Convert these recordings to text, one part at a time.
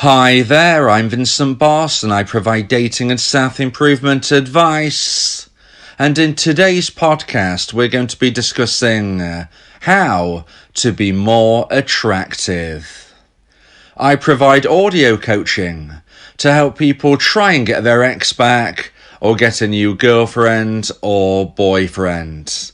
Hi there, I'm Vincent Boss and I provide dating and self-improvement advice. And in today's podcast, we're going to be discussing how to be more attractive. I provide audio coaching to help people try and get their ex back or get a new girlfriend or boyfriend.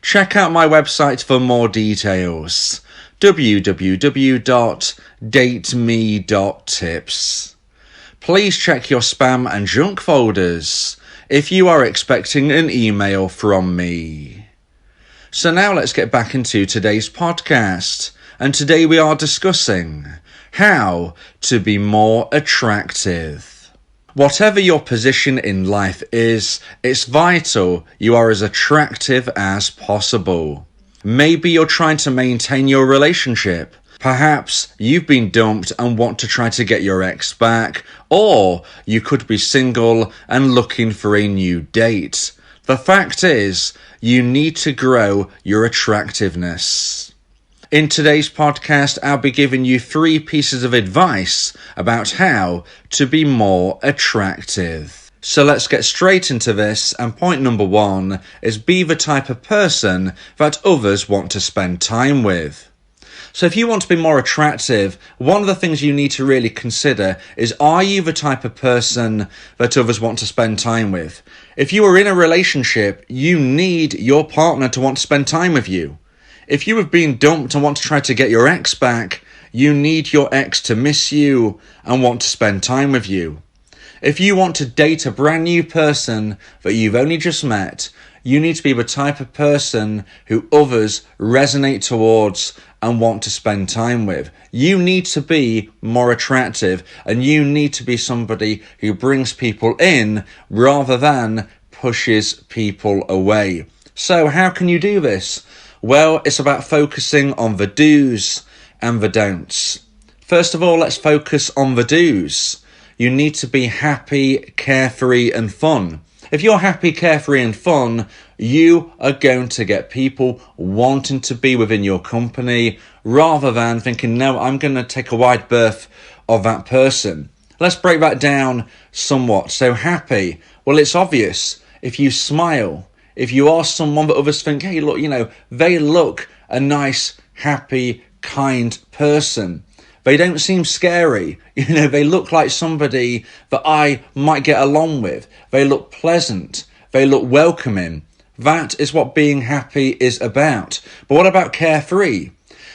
Check out my website for more details. www.dateme.tips. Please check your spam and junk folders if you are expecting an email from me. So now let's get back into today's podcast, and today we are discussing how to be more attractive. Whatever your position in life is, it's vital you are as attractive as possible. Maybe you're trying to maintain your relationship. Perhaps you've been dumped and want to try to get your ex back, or you could be single and looking for a new date. The fact is, you need to grow your attractiveness. In today's podcast, I'll be giving you 3 pieces of advice about how to be more attractive. So let's get straight into this, and point number 1 is be the type of person that others want to spend time with. So if you want to be more attractive, one of the things you need to really consider is, are you the type of person that others want to spend time with? If you are in a relationship, you need your partner to want to spend time with you. If you have been dumped and want to try to get your ex back, you need your ex to miss you and want to spend time with you. If you want to date a brand new person that you've only just met, you need to be the type of person who others resonate towards and want to spend time with. You need to be more attractive, and you need to be somebody who brings people in rather than pushes people away. So how can you do this? Well, it's about focusing on the do's and the don'ts. First of all, let's focus on the do's. You need to be happy, carefree and fun. If you're happy, carefree and fun, you are going to get people wanting to be within your company rather than thinking, no, I'm going to take a wide berth of that person. Let's break that down somewhat. So happy, well, it's obvious. If you smile, if you are someone that others think, hey, look, they look a nice, happy, kind person. They don't seem scary. They look like somebody that I might get along with. They look pleasant. They look welcoming. That is what being happy is about. But what about carefree?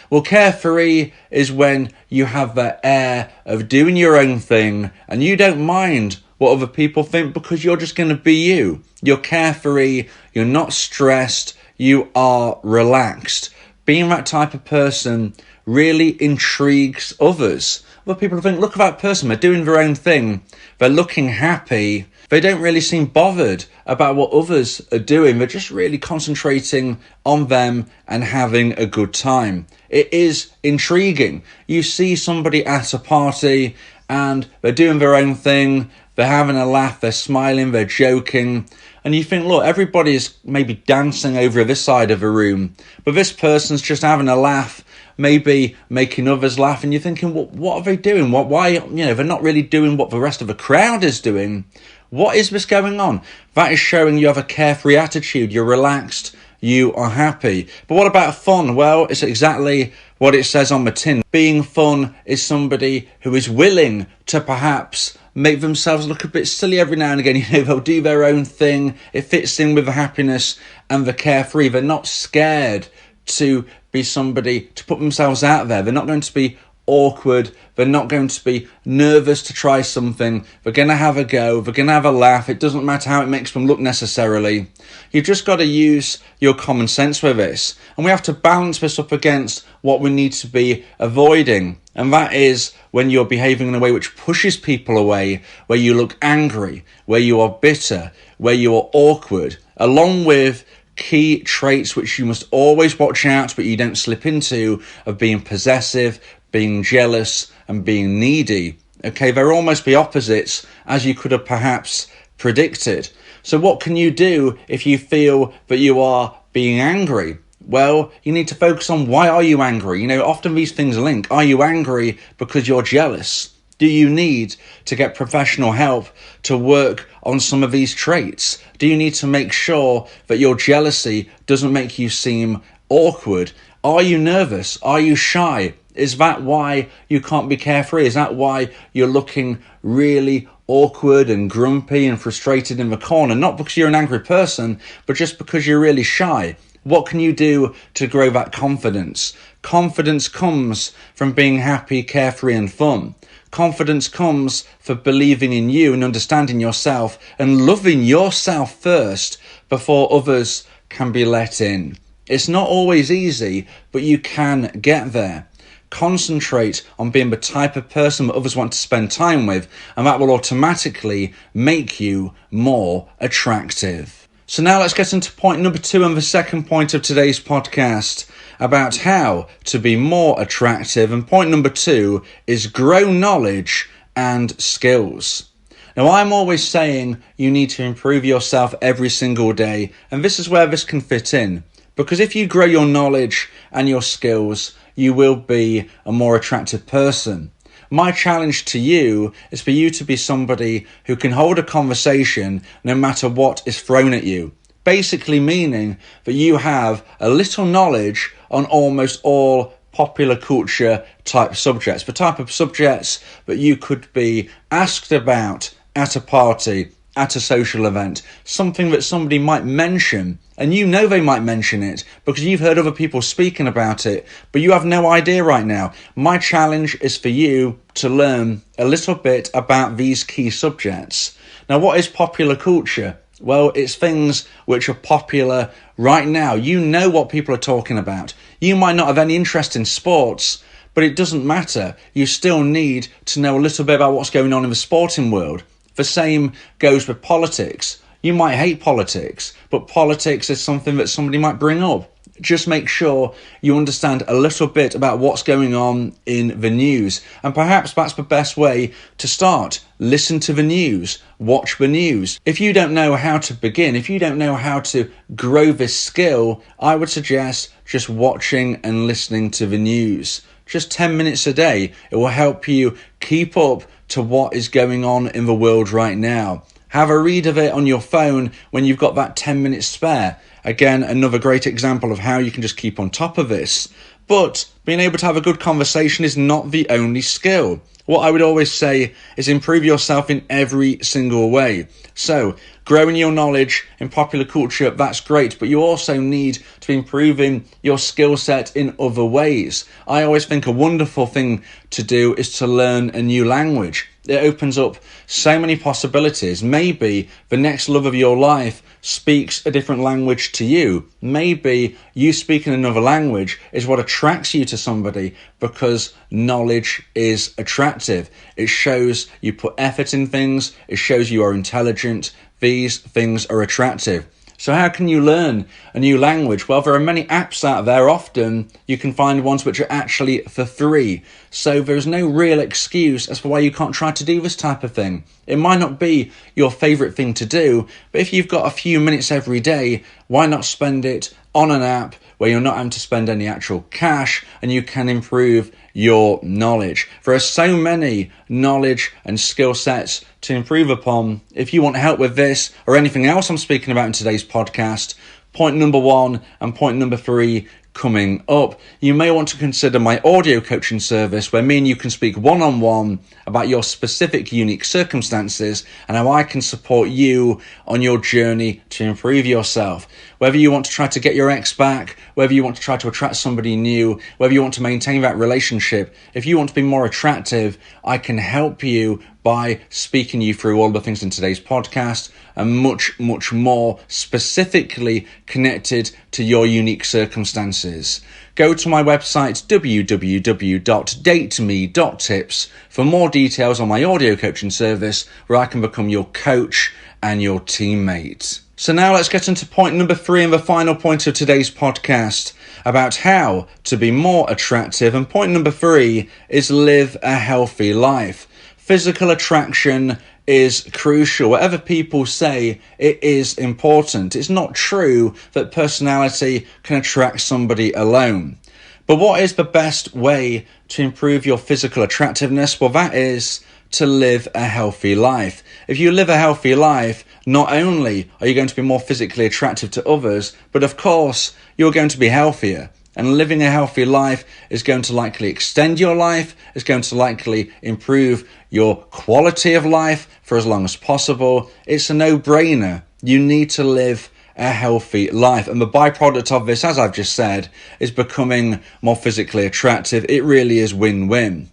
Well, carefree is when you have that air of doing your own thing and you don't mind what other people think because you're just going to be you. You're carefree. You're not stressed. You are relaxed. Being that type of person really intrigues others. Other people think, look at that person, they're doing their own thing, they're looking happy, they don't really seem bothered about what others are doing, they're just really concentrating on them and having a good time. It is intriguing. You see somebody at a party and they're doing their own thing, they're having a laugh, they're smiling, they're joking, and you think, look, everybody's maybe dancing over this side of the room, but this person's just having a laugh, maybe making others laugh, and you're thinking, well, what are they doing? Why, they're not really doing what the rest of the crowd is doing. What is this going on? That is showing you have a carefree attitude. You're relaxed. You are happy. But what about fun? Well, it's exactly what it says on the tin. Being fun is somebody who is willing to perhaps make themselves look a bit silly every now and again. They'll do their own thing. It fits in with the happiness and the carefree. They're not scared to be somebody, to put themselves out there. They're not going to be awkward. They're not going to be nervous to try something. They're going to have a go. They're going to have a laugh. It doesn't matter how it makes them look necessarily. You've just got to use your common sense with this. And we have to balance this up against what we need to be avoiding. And that is when you're behaving in a way which pushes people away, where you look angry, where you are bitter, where you are awkward, along with key traits which you must always watch out but you don't slip into, of being possessive, being jealous and being needy. Okay, they're almost the opposites, as you could have perhaps predicted. So what can you do if you feel that you are being angry? Well, you need to focus on, why are you angry? Often these things link. Are you angry because you're jealous? Do you need to get professional help to work on some of these traits? Do you need to make sure that your jealousy doesn't make you seem awkward? Are you nervous? Are you shy? Is that why you can't be carefree? Is that why you're looking really awkward and grumpy and frustrated in the corner? Not because you're an angry person, but just because you're really shy. What can you do to grow that confidence? Confidence comes from being happy, carefree, and fun. Confidence comes from believing in you and understanding yourself and loving yourself first before others can be let in. It's not always easy, but you can get there. Concentrate on being the type of person that others want to spend time with, and that will automatically make you more attractive. So now let's get into point number 2 and the second point of today's podcast about how to be more attractive. And point number 2 is grow knowledge and skills. Now, I'm always saying you need to improve yourself every single day, and this is where this can fit in. Because if you grow your knowledge and your skills, you will be a more attractive person. My challenge to you is for you to be somebody who can hold a conversation no matter what is thrown at you. Basically meaning that you have a little knowledge on almost all popular culture type subjects. The type of subjects that you could be asked about at a party, at a social event, something that somebody might mention, and you know they might mention it because you've heard other people speaking about it, but you have no idea right now. My challenge is for you to learn a little bit about these key subjects. Now, what is popular culture? Well, it's things which are popular right now. You know what people are talking about. You might not have any interest in sports, but it doesn't matter. You still need to know a little bit about what's going on in the sporting world. The same goes with politics. You might hate politics, but politics is something that somebody might bring up. Just make sure you understand a little bit about what's going on in the news. And perhaps that's the best way to start. Listen to the news. Watch the news. If you don't know how to begin, if you don't know how to grow this skill, I would suggest just watching and listening to the news. Just 10 minutes a day. It will help you keep up to what is going on in the world right now. Have a read of it on your phone when you've got that 10 minutes spare. Again, another great example of how you can just keep on top of this. But being able to have a good conversation is not the only skill. What I would always say is improve yourself in every single way. So, growing your knowledge in popular culture, that's great, but you also need to be improving your skill set in other ways. I always think a wonderful thing to do is to learn a new language. It opens up so many possibilities. Maybe the next love of your life speaks a different language to you. Maybe you speaking another language is what attracts you to somebody because knowledge is attractive. It shows you put effort in things. It shows you are intelligent. These things are attractive. So how can you learn a new language? Well, there are many apps out there. Often you can find ones which are actually for free. So there's no real excuse as for why you can't try to do this type of thing. It might not be your favourite thing to do, but if you've got a few minutes every day, why not spend it on an app where you're not having to spend any actual cash and you can improve your knowledge. There are so many knowledge and skill sets to improve upon. If you want help with this or anything else I'm speaking about in today's podcast, point number 1 and point number 3 coming up. You may want to consider my audio coaching service where me and you can speak one-on-one about your specific unique circumstances and how I can support you on your journey to improve yourself. Whether you want to try to get your ex back, whether you want to try to attract somebody new, whether you want to maintain that relationship, if you want to be more attractive, I can help you by speaking you through all the things in today's podcast and much, much more specifically connected to your unique circumstances. Go to my website, www.dateme.tips, for more details on my audio coaching service where I can become your coach and your teammate. So now let's get into point number 3 and the final point of today's podcast about how to be more attractive. And point number 3 is live a healthy life. Physical attraction is crucial. Whatever people say, it is important. It's not true that personality can attract somebody alone. But what is the best way to improve your physical attractiveness? Well, that is to live a healthy life. If you live a healthy life, not only are you going to be more physically attractive to others, but of course, you're going to be healthier. And living a healthy life is going to likely extend your life, is going to likely improve your quality of life for as long as possible. It's a no-brainer. You need to live a healthy life. And the byproduct of this, as I've just said, is becoming more physically attractive. It really is win-win.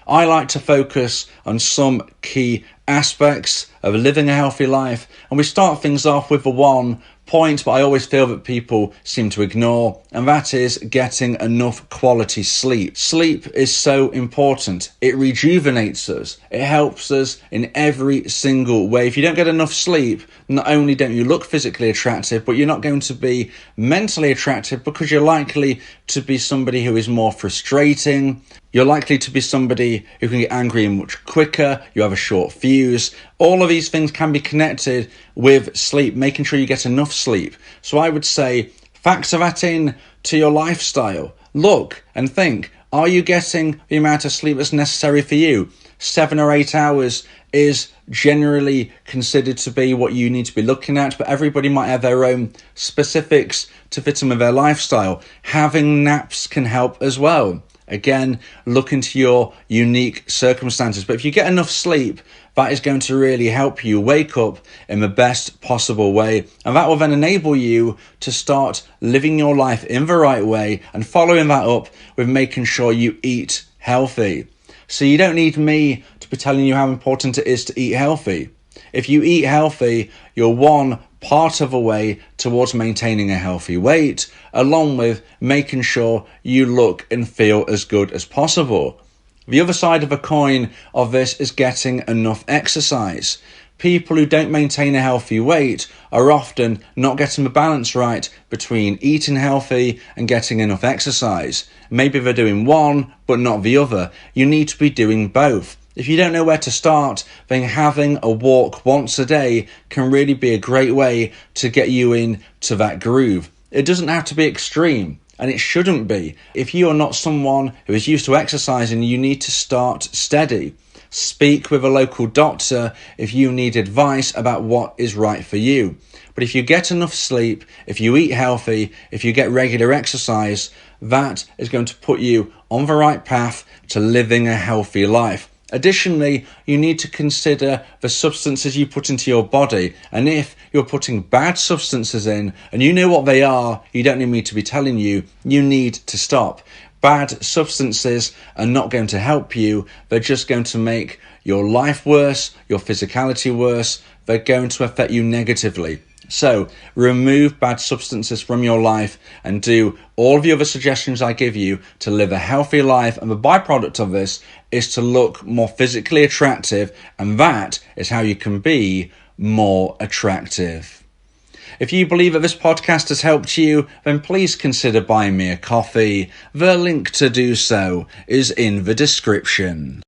I like to focus on some key aspects of living a healthy life, and we start things off with the one point but I always feel that people seem to ignore, and that is getting enough quality sleep. Sleep is so important. It rejuvenates us. It helps us in every single way. If you don't get enough sleep, not only don't you look physically attractive, but you're not going to be mentally attractive, because you're likely to be somebody who is more frustrating. You're likely to be somebody who can get angry much quicker. You have a short fuse. All of these things can be connected with sleep, making sure you get enough sleep. So I would say factor that in to your lifestyle. Look and think, are you getting the amount of sleep that's necessary for you? 7 or 8 hours is generally considered to be what you need to be looking at, but everybody might have their own specifics to fit in with their lifestyle. Having naps can help as well. Again, look into your unique circumstances. But if you get enough sleep, that is going to really help you wake up in the best possible way. And that will then enable you to start living your life in the right way and following that up with making sure you eat healthy. So you don't need me to be telling you how important it is to eat healthy. If you eat healthy, you're one part of the way towards maintaining a healthy weight, along with making sure you look and feel as good as possible. The other side of the coin of this is getting enough exercise. People who don't maintain a healthy weight are often not getting the balance right between eating healthy and getting enough exercise. Maybe they're doing one, but not the other. You need to be doing both. If you don't know where to start, then having a walk once a day can really be a great way to get you into that groove. It doesn't have to be extreme, and it shouldn't be. If you are not someone who is used to exercising, you need to start steady. Speak with a local doctor if you need advice about what is right for you. But if you get enough sleep, if you eat healthy, if you get regular exercise, that is going to put you on the right path to living a healthy life. Additionally, you need to consider the substances you put into your body. And if you're putting bad substances in, and you know what they are, you don't need me to be telling you, you need to stop. Bad substances are not going to help you. They're just going to make your life worse, your physicality worse. They're going to affect you negatively. So remove bad substances from your life and do all of the other suggestions I give you to live a healthy life. And the byproduct of this is to look more physically attractive. And that is how you can be more attractive. If you believe that this podcast has helped you, then please consider buying me a coffee. The link to do so is in the description.